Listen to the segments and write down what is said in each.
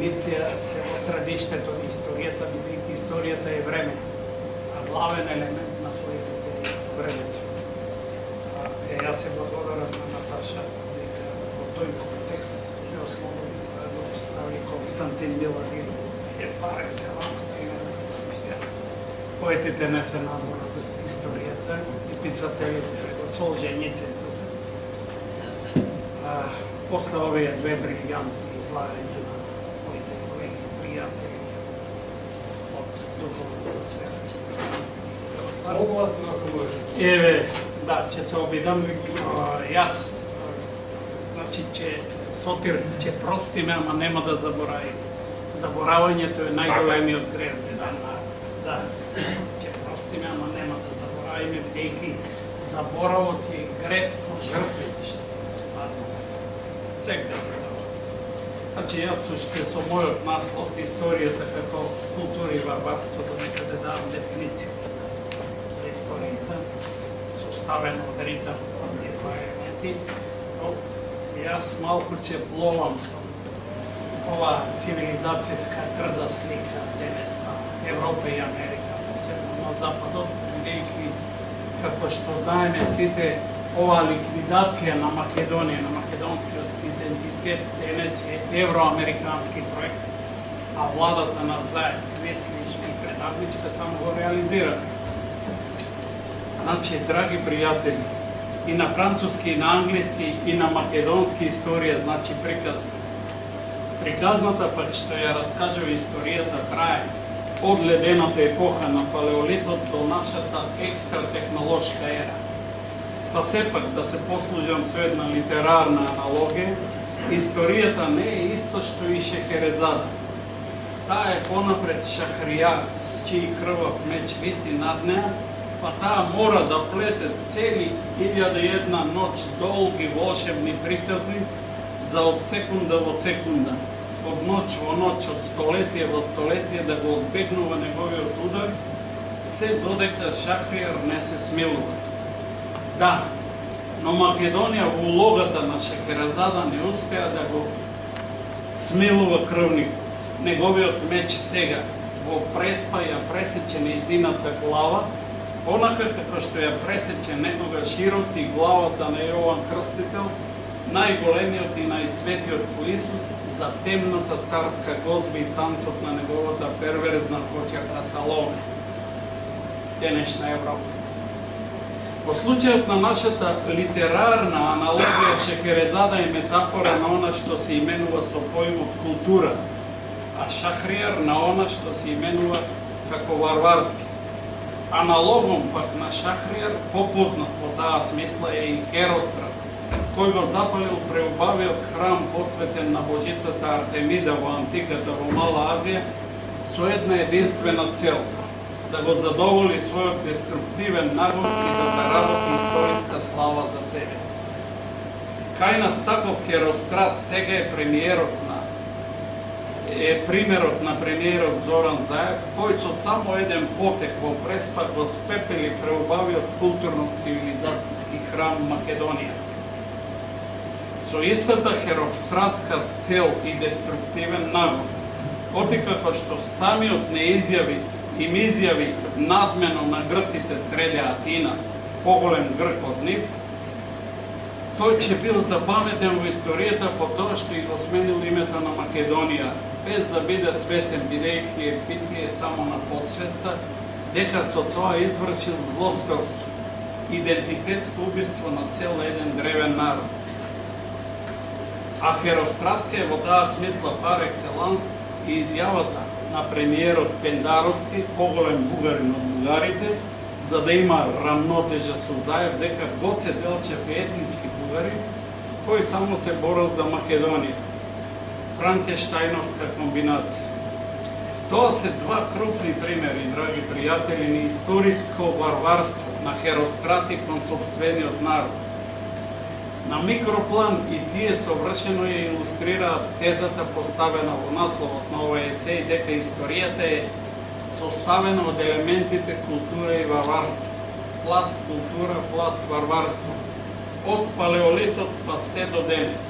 дефиниција се во средиштето на историјата, бидејќи историјата е време, а главен елемент на поетите е исто времето. Јас се благодарам на Наташа дека во тој контекст ја ослободи да го постави Константин Миладин е пар екселанс пример за поетите не се надвор од историјата и писателите го Солженицин. После овие две брилјантни излагања на моите колеги и пријатели од духовната сфера. Многу вас знакомо. Еве, да, ќе се обидам. Јас, значи, Сотир ќе простиме, ама нема да заборави. Заборавањето е најголемиот грев за еден народ. Да, ќе простиме, ама нема да заборавиме, бидејќи заборавот е грев на жртвите. Сегде ги заборавам. Значи, јас уште со мојот наслов историјата како култура и варварство до некаде давам дефиницијата за историјата, составена од ритам, од два елементи, но јас малку ќе пловам ова цивилизацијска трда слика денес на Европа и Америка, посебно на Западот, бидејќи, како што знаеме сите, ова ликвидација на Македонија, на македонскиот идентитет денес е евроамерикански проект, а владата на Заев, Квесличка и Предавничка само го реализира. Значи, драги пријатели, и на француски, и на англиски, и на македонски историја, значи приказна. Приказната пак што ја раскажува историјата трае од ледената епоха на палеолитот до нашата екстратехнолошка ера. Па сепак да се послужам со една литерарна аналогија, историјата не е исто што и Шехерезада. Таа е понапред Шахријар, чиј крвав меч виси над неа, па таа мора да плете цели 1001 ноќ долги волшебни приказни за од секунда во секунда, од ноќ во ноќ, од столетие во столетие да го одбегнува неговиот удар, се додека Шахријар не се смилува. Да, но Македонија во улогата на Шехерезада не успеа да го смилува крвникот. Неговиот меч сега го преспа ја пресече нејзината глава, онака како што ја пресече некогаш Ирод и главата на Јован Крстител, најголемиот и најсветиот по Исус, за темната царска гозба и танцот на неговата перверзна кочерка Саломе, денешна Европа. Во случајот на нашата литерарна аналогија, Шехерезада е метафора на она што се именува со поимот култура, а Шахријар на она што се именува како варварски. Аналогом пак на Шахријар, попознат во таа смисла е и Херострат, кој го запалил преубавиот храм посветен на божицата Артемида во антиката во Мала Азија со една единствена цел – да го задоволи својот деструктивен нагон и да заработи историска слава за себе. Кај нас таков Херострат сега е примерот на премиерот Зоран Заев, кој со само еден потек во преспак го спепели преубавиот културно-цивилизацијски храм Македонија. Со истата херостратска цел и деструктивен нагон, отикако што самиот не изјави надмено на грците среде Атина, поголем грк од нив, тој ќе бил запаметен во историјата по тоа што и го сменил името на Македонија, без да биде свесен, бидејќи епитија е само на подсвеста, дека со тоа извршил злосторство, идентитетско убиство на цел еден древен народ. А Херостратска е во таа смисла пар екселанс и изјавата на премиерот Пендаровски, поголем бугарин од бугарите, за да има рамнотежа со Заев, дека Гоце Делчев е етнички бугарин, кој само се борил за Македонија. Франкештајновска комбинација. Тоа се два крупни примери, драги пријатели, на историско варварство на Херострати кон сопствениот народ. На микроплан и тие совршено ја илустрираат тезата поставена во насловот на овој есеј, дека историјата е составена од елементите култура и варварство. Пласт култура, пласт варварство. Од палеолитот па се до денес.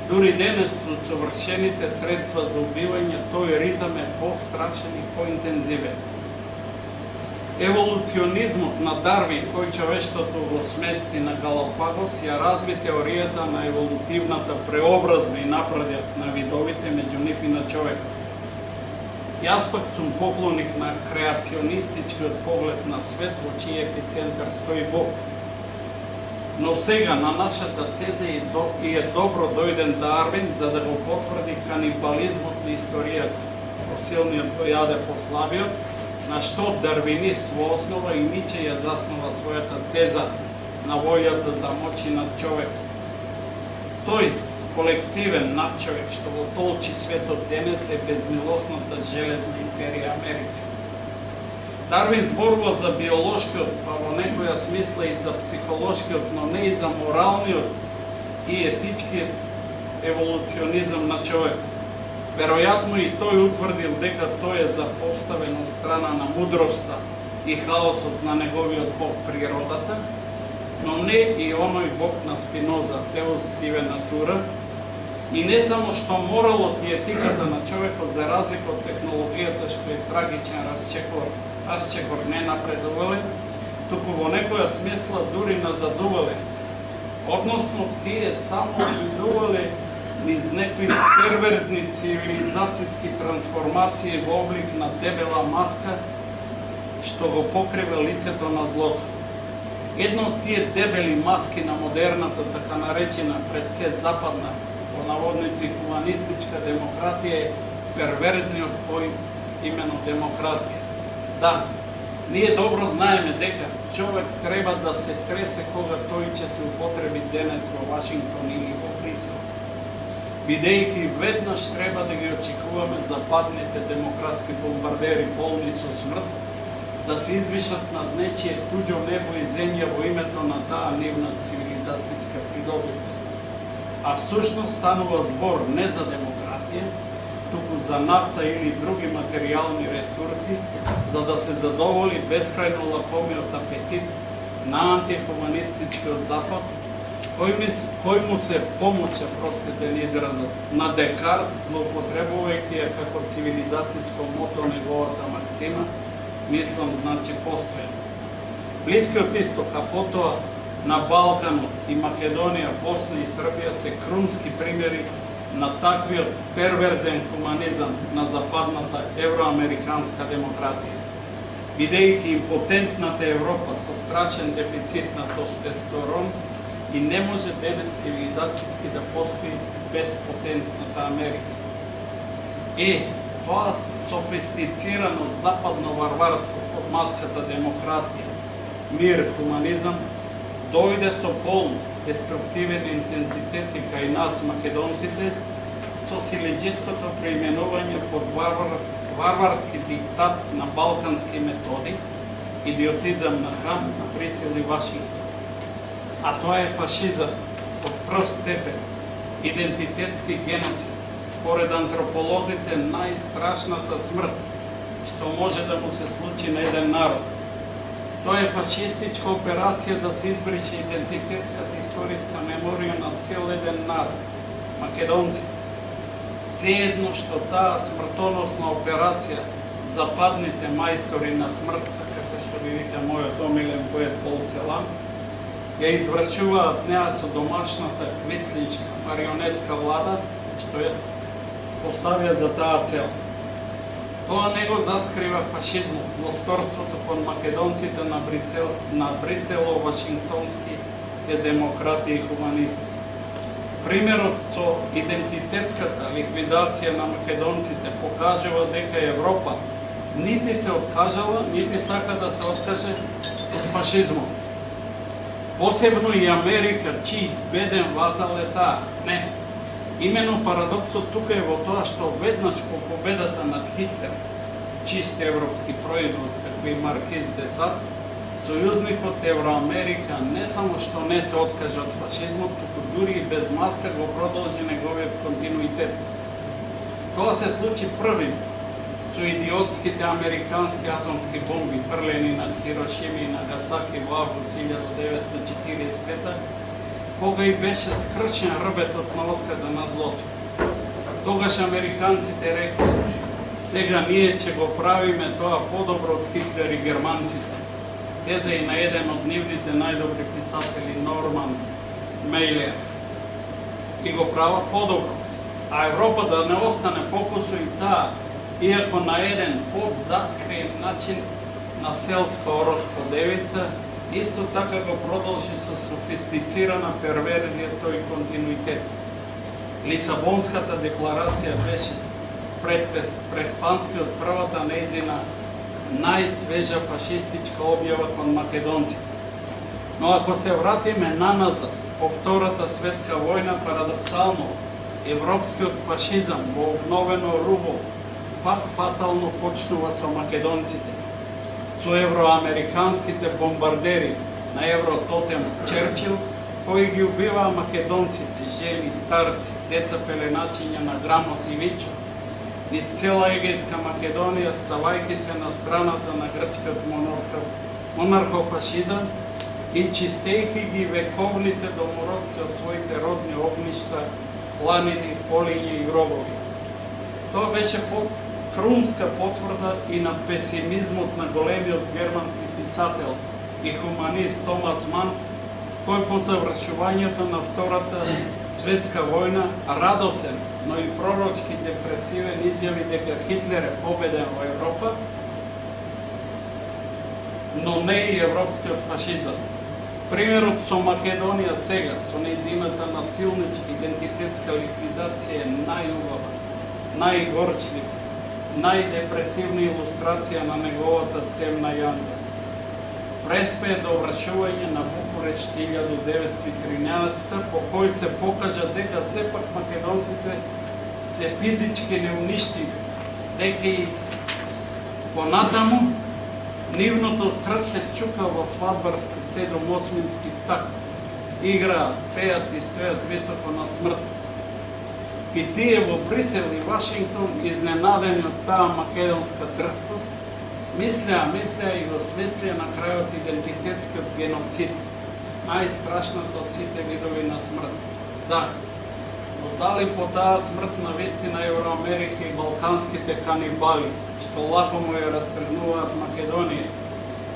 Дури денес со совршените средства за убивање, тој ритам е пострашен и поинтензивен. Еволуционизмот на Дарвин, кој човештвото го смести на Галапагос, ја разви теоријата на еволутивната преобразба и напредок на видовите, меѓу нив и на човекот. Јас пак сум поклоник на креационистичкиот поглед на свет, во чиј епицентар стои Бог. Но сега на нашата теза и е добро дојден Дарвин за да го потврди канибализмот на историјата. Посилниот го јаде послабиот, на што дарвинист во основа и Ниче ја заснова својата теза на волјата за моќ над човек. Тој колективен надчовек што го толчи светот денес е безмилосната железна империја Америка. Дарвин зборува за биолошкиот, па во некоја смисла и за психолошкиот, но не и за моралниот и етичкиот еволуционизам на човек. Веројатно и тој утврдил дека тој е запоставен од страна на мудроста и хаосот на неговиот бог природата, но не и оној бог на Спиноза, Теос сиве натура, и не само што моралот и етиката на човекот за разлика од технологијата што е трагичен расчекор не напредувале, туку во некоја смисла дури назадувале. Односно, тие само идувале низ некои перверзни цивилизацијски трансформации во облик на дебела маска што го покрива лицето на злото. Една од тие дебели маски на модерната, така наречена пред се западна, по наводници хуманистичка демократија е перверзниот поим имено демократија. Да, ние добро знаеме дека човек треба да се тресе кога тој ќе се употреби денес во Вашингтон или во Брисел. Бидејќи веднаш треба да ги очекуваме западните демократски бомбардери полни со смрт, да се извишат над нечие туѓо небо и земја во името на таа нивна цивилизацијска придобивка. А всушност станува збор не за демократија, туку за нафта или други материјални ресурси, за да се задоволи безкрајно лакомиот апетит на антихуманистичкиот запад, кој му се помоча, простите на изразот, на Декарт, злоупотребувајќи ја како цивилизацијско мото неговата максима, мислам, значи постојано. Блискиот исток, а потоа на Балканот и Македонија, Босна и Србија се крунски примери на таквиот перверзен хуманизам на западната евроамериканска демократија. Бидејќи импотентната Европа со страшен дефицит на тестостерон и не може денес цивилизацијски да постои без потентната Америка. Тоа софистицирано западно варварство под маската демократија, мир, хуманизам, дојде со полн деструктивен интензитет и кај нас македонците со силеџиското преименување под варварски диктат на балкански методи, идиотизам на Хан, на Брисел и Вашингтон. А тоа е фашизам од прв степен, идентитетски геноцид, според антрополозите најстрашната смрт што може да му се случи на еден народ. Тоа е фашистичка операција да се избрише идентитетската историска меморија на цел еден народ, македонци. Заедно што таа смртоносна операција западните мајстори на смртта, како што ви вика мојот омилен поет Пол Целан, ја извршуваат неа со домашната квисличка марионетска влада, што ја поставија за таа цел. Тоа не го заскрива фашизмот, злосторството кон македонците на Брисело-Вашингтонските демократи и хуманисти. Примерот со идентитетската ликвидација на македонците покажува дека Европа нити се откажала, нити сака да се откаже од фашизмот. Посебно и Америка, чиј беден вазал е таа. Не. Имено парадоксот тука е во тоа што веднаш по победата над Хитлер, чист европски производ, како и Маркиз де Сад, сојузникот Евроамерика не само што не се откажа од фашизмот, туку дури и без маска го продолжи неговиот континуитет. Тоа се случи први со идиотските американски атомски бомби фрлени над Хирошима и Нагасаки во август 1945, кога и беше скршен рбетот на оската на злото. Тогаш американците рекли, сега ние ќе го правиме тоа подобро од Хитлер и германците. Теза и на еден од нивните најдобри писатели, Норман Мейлер. И го права подобро. А Европа да не остане покусо и таа, иако на еден подзаскриен начин на селска ороско девица, исто така го продолжи со софистицирана перверзија тој континуитет. Лисабонската декларација беше пред преспански од првата нејзина најсвежа фашистичка објава кон македонците. Но ако се вратиме наназад, по Втората светска војна, парадоксално, европскиот фашизам во обновено руво пак фатално почнува со македонците. Со евроамериканските бомбардери на Еврототем Черчил, кои ги убиваа македонците, жени, старци, деца пеленачиња на Грамос и Вичо, низ цела Егејска Македонија, ставајќи се на страната на грчкиот монархофашизам и чистејќи ги вековните домородци од своите родни огништа, планини, полиња и гробови. Тоа беше крунска потврда и на песимизмот на големиот германски писател и хуманист Томас Ман, кој по завршувањето на Втората светска војна радосен, но и пророчки депресивен изјави дека Хитлер е победен во Европа, но не и европскиот фашизам. Примерот со Македонија сега, со нејзината насилничка идентитетска ликвидација е најубава, најгорчлива, најдепресивна илустрација на неговата темна јанза. Преспе до вршување на Букурешт 1913, по кој се покажа дека сепак македонците се физички неуништиви, дека и понатаму нивното срце чука во свадбарски 7-8-мински такт, играат, пеат и стојат високо на смрт. И тие во Брисел и Вашингтон, изненадени од таа македонска трскост, мислеа и го смислеа на крајот идентитетскиот геноцид, најстрашната од сите видови на смрт. Да, но дали по таа смрт на вистина Евроамерика и балканските канибали, што лако му ја растргнуваат Македонија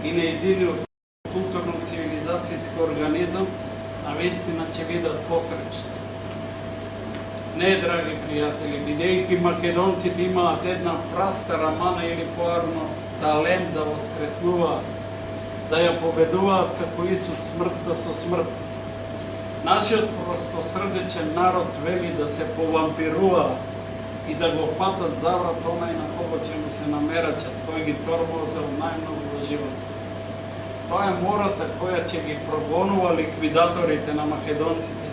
и нејзиниот културно-цивилизацијски организам, на вистина ќе бидат посречни. Не, драги пријатели, бидејќи македонците имаат една прастара мана или поарно талент да воскреснуваат, да ја победуваат како Исус смртта со смрт. Нашиот простосрдечен народ вели да се повампируваат и да го фатат за врат онај на кого ќе му се намерачат, кој ги тормозел најмногу во живот. Тоа е мората која ќе ги прогонува ликвидаторите на македонците,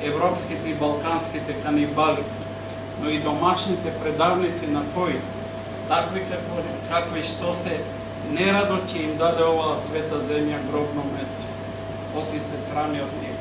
европските и балканските канибали, но и домашните предавници на кои, такви какви што се, нерадо ќе им даде оваа света земја гробно место. Оти се срами од нив.